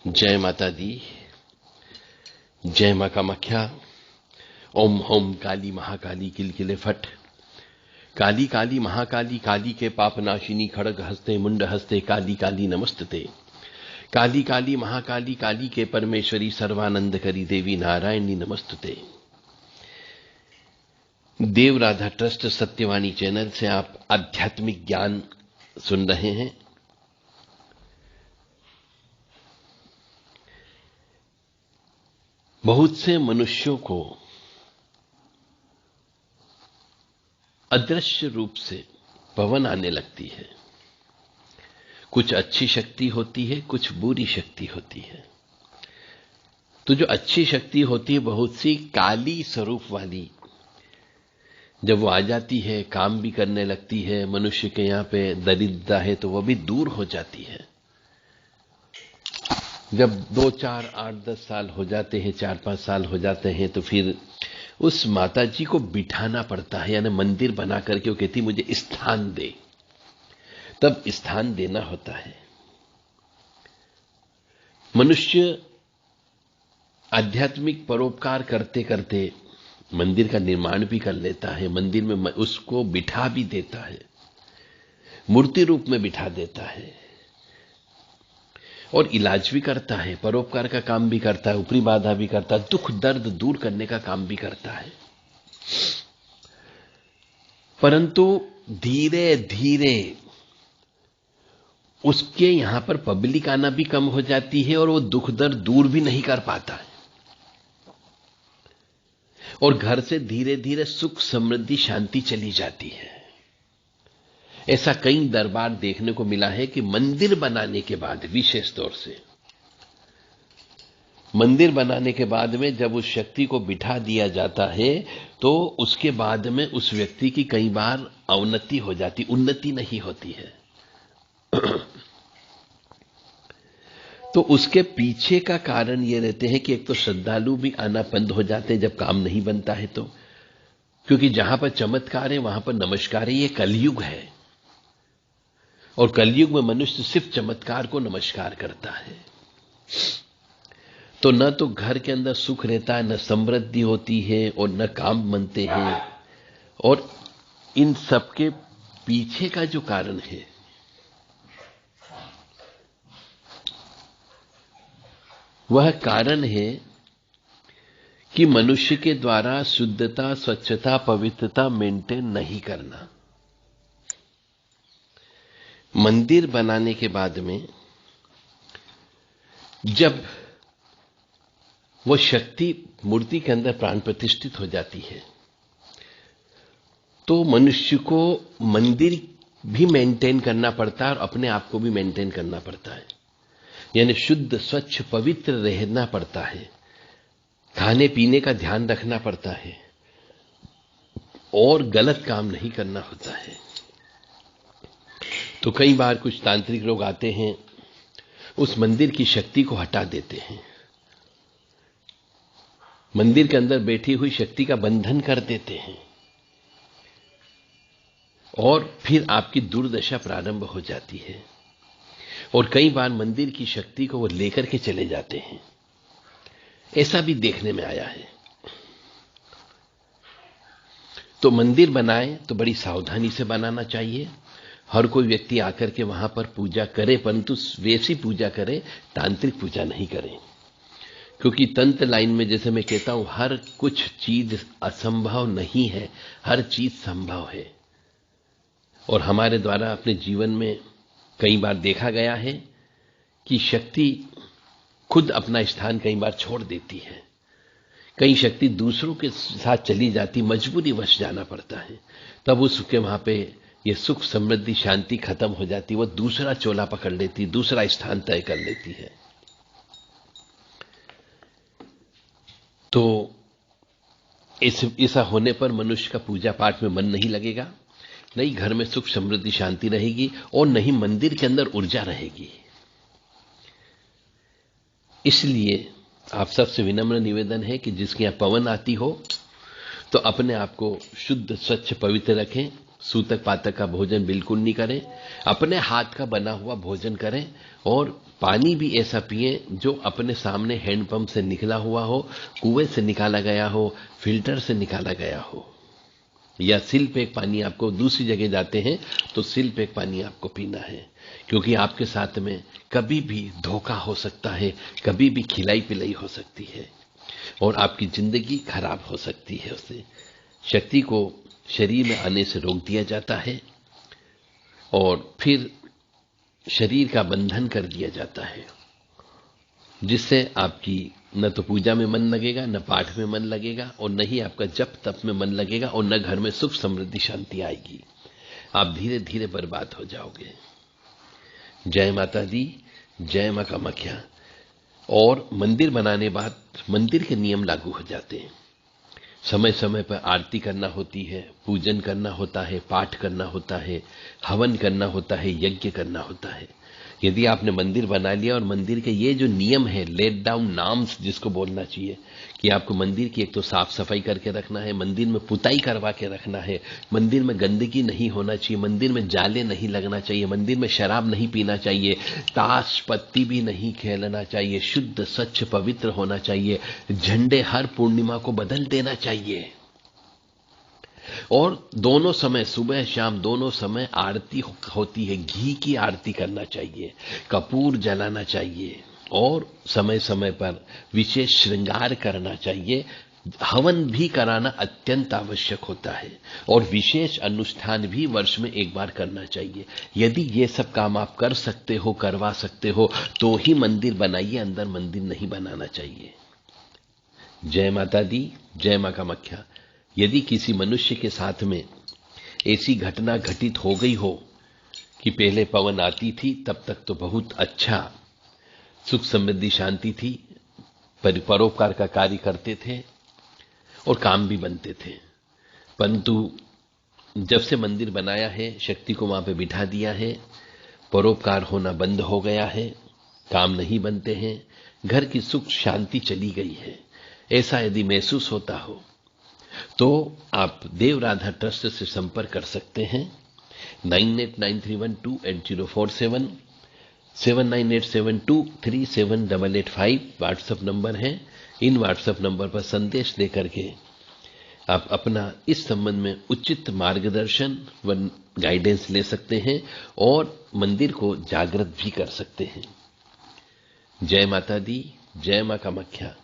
जय माता दी। जय मां कामाख्या। ओम होम काली महाकाली किलकिले फट। काली काली महाकाली काली के पाप नाशिनी खड़ग हस्ते मुंड हस्ते काली काली नमस्तते। काली काली महाकाली काली के परमेश्वरी सर्वानंद करी देवी नारायणी नमस्तते। देव राधा ट्रस्ट सत्यवाणी चैनल से आप आध्यात्मिक ज्ञान सुन रहे हैं। बहुत से मनुष्यों को अदृश्य रूप से पवन आने लगती है। कुछ अच्छी शक्ति होती है, कुछ बुरी शक्ति होती है। तो जो अच्छी शक्ति होती है बहुत सी काली स्वरूप वाली, जब वो आ जाती है काम भी करने लगती है। मनुष्य के यहां पे दरिद्रता है तो वह भी दूर हो जाती है। जब 2, 4, 8, 10 साल हो जाते हैं, 4, 5 साल हो जाते हैं, तो फिर उस माता जी को बिठाना पड़ता है, यानी मंदिर बना करके वो कहती मुझे स्थान दे। तब स्थान देना होता है। मनुष्य आध्यात्मिक परोपकार करते करते मंदिर का निर्माण भी कर लेता है, मंदिर में उसको बिठा भी देता है, मूर्ति रूप में बिठा देता है और इलाज भी करता है, परोपकार का काम भी करता है, ऊपरी बाधा भी करता है, दुख दर्द दूर करने का काम भी करता है। परंतु धीरे धीरे उसके यहां पर पब्लिक आना भी कम हो जाती है और वो दुख दर्द दूर भी नहीं कर पाता है। और घर से धीरे धीरे सुख समृद्धि शांति चली जाती है। ऐसा कई दरबार देखने को मिला है कि मंदिर बनाने के बाद, विशेष तौर से मंदिर बनाने के बाद में जब उस शक्ति को बिठा दिया जाता है तो उसके बाद में उस व्यक्ति की कई बार अवनति हो जाती, उन्नति नहीं होती है। तो उसके पीछे का कारण ये रहते हैं कि एक तो श्रद्धालु भी आना बंद हो जाते हैं जब काम नहीं बनता है तो, क्योंकि जहां पर चमत्कार है वहां पर नमस्कार है। ये कलयुग है और कलयुग में मनुष्य सिर्फ चमत्कार को नमस्कार करता है। तो न तो घर के अंदर सुख रहता है, न समृद्धि होती है और न काम बनते हैं। और इन सबके पीछे का जो कारण है वह कारण है कि मनुष्य के द्वारा शुद्धता, स्वच्छता, पवित्रता मेंटेन नहीं करना। मंदिर बनाने के बाद में जब वो शक्ति मूर्ति के अंदर प्राण प्रतिष्ठित हो जाती है तो मनुष्य को मंदिर भी मेंटेन करना पड़ता है और अपने आप को भी मेंटेन करना पड़ता है। यानी शुद्ध, स्वच्छ, पवित्र रहना पड़ता है, खाने पीने का ध्यान रखना पड़ता है और गलत काम नहीं करना होता है। तो कई बार कुछ तांत्रिक लोग आते हैं, उस मंदिर की शक्ति को हटा देते हैं, मंदिर के अंदर बैठी हुई शक्ति का बंधन कर देते हैं और फिर आपकी दुर्दशा प्रारंभ हो जाती है। और कई बार मंदिर की शक्ति को वो लेकर के चले जाते हैं। ऐसा भी देखने में आया है। तो मंदिर बनाए तो बड़ी सावधानी से बनाना चाहिए। हर कोई व्यक्ति आकर के वहां पर पूजा करे, परंतु वैसी पूजा करे, तांत्रिक पूजा नहीं करे। क्योंकि तंत्र लाइन में जैसे मैं कहता हूं, हर कुछ चीज असंभव नहीं है, हर चीज संभव है। और हमारे द्वारा अपने जीवन में कई बार देखा गया है कि शक्ति खुद अपना स्थान कई बार छोड़ देती है। कई शक्ति दूसरों के साथ चली जाती, मजबूरी वश जाना पड़ता है। तब उसके वहां पे ये सुख समृद्धि शांति खत्म हो जाती, वो दूसरा चोला पकड़ लेती, दूसरा स्थान तय कर लेती है। तो ऐसा होने पर मनुष्य का पूजा पाठ में मन नहीं लगेगा, नहीं घर में सुख समृद्धि शांति रहेगी और नहीं मंदिर के अंदर ऊर्जा रहेगी। इसलिए आप सबसे विनम्र निवेदन है कि जिसके यहां पवन आती हो तो अपने आप को शुद्ध, स्वच्छ, पवित्र रखें। सूतक पातक का भोजन बिल्कुल नहीं करें, अपने हाथ का बना हुआ भोजन करें और पानी भी ऐसा पिए जो अपने सामने हैंडपंप से निकला हुआ हो, कुएं से निकाला गया हो, फिल्टर से निकाला गया हो। या सिल पैक पानी, आपको दूसरी जगह जाते हैं तो सिल पैक पानी आपको पीना है, क्योंकि आपके साथ में कभी भी धोखा हो सकता है, कभी भी खिलाई पिलाई हो सकती है और आपकी जिंदगी खराब हो सकती है। उससे शक्ति को शरीर में आने से रोक दिया जाता है और फिर शरीर का बंधन कर दिया जाता है, जिससे आपकी न तो पूजा में मन लगेगा, न पाठ में मन लगेगा और न ही आपका जप तप में मन लगेगा और न घर में सुख समृद्धि शांति आएगी। आप धीरे धीरे बर्बाद हो जाओगे। जय माता दी, जय मां कामाख्या। और मंदिर बनाने बाद मंदिर के नियम लागू हो जाते हैं। समय समय पर आरती करना होती है, पूजन करना होता है, पाठ करना होता है, हवन करना होता है, यज्ञ करना होता है। यदि आपने मंदिर बना लिया और मंदिर के ये जो नियम है, लेट डाउन नाम्स जिसको बोलना चाहिए, कि आपको मंदिर की एक तो साफ सफाई करके रखना है, मंदिर में पुताई करवा के रखना है, मंदिर में गंदगी नहीं होना चाहिए, मंदिर में जाले नहीं लगना चाहिए, मंदिर में शराब नहीं पीना चाहिए, ताश पत्ती भी नहीं खेलना चाहिए, शुद्ध स्वच्छ पवित्र होना चाहिए, झंडे हर पूर्णिमा को बदल देना चाहिए और दोनों समय, सुबह शाम दोनों समय आरती होती है, घी की आरती करना चाहिए, कपूर जलाना चाहिए और समय समय पर विशेष श्रृंगार करना चाहिए। हवन भी कराना अत्यंत आवश्यक होता है और विशेष अनुष्ठान भी वर्ष में एक बार करना चाहिए। यदि ये सब काम आप कर सकते हो, करवा सकते हो, तो ही मंदिर बनाइए, अंदर मंदिर नहीं बनाना चाहिए। जय माता दी, जय मां कामाख्या। यदि किसी मनुष्य के साथ में ऐसी घटना घटित हो गई हो कि पहले पवन आती थी, तब तक तो बहुत अच्छा सुख समृद्धि शांति थी, परोपकार का कार्य करते थे और काम भी बनते थे, परंतु जब से मंदिर बनाया है, शक्ति को वहां पे बिठा दिया है, परोपकार होना बंद हो गया है, काम नहीं बनते हैं, घर की सुख शांति चली गई है। ऐसा यदि महसूस होता हो तो आप देव राधा ट्रस्ट से संपर्क कर सकते हैं। 9893128047, 7987237885 व्हाट्सएप नंबर है। इन व्हाट्सएप नंबर पर संदेश देकर के आप अपना इस संबंध में उचित मार्गदर्शन व गाइडेंस ले सकते हैं और मंदिर को जागृत भी कर सकते हैं। जय माता दी, जय मां कामाख्या।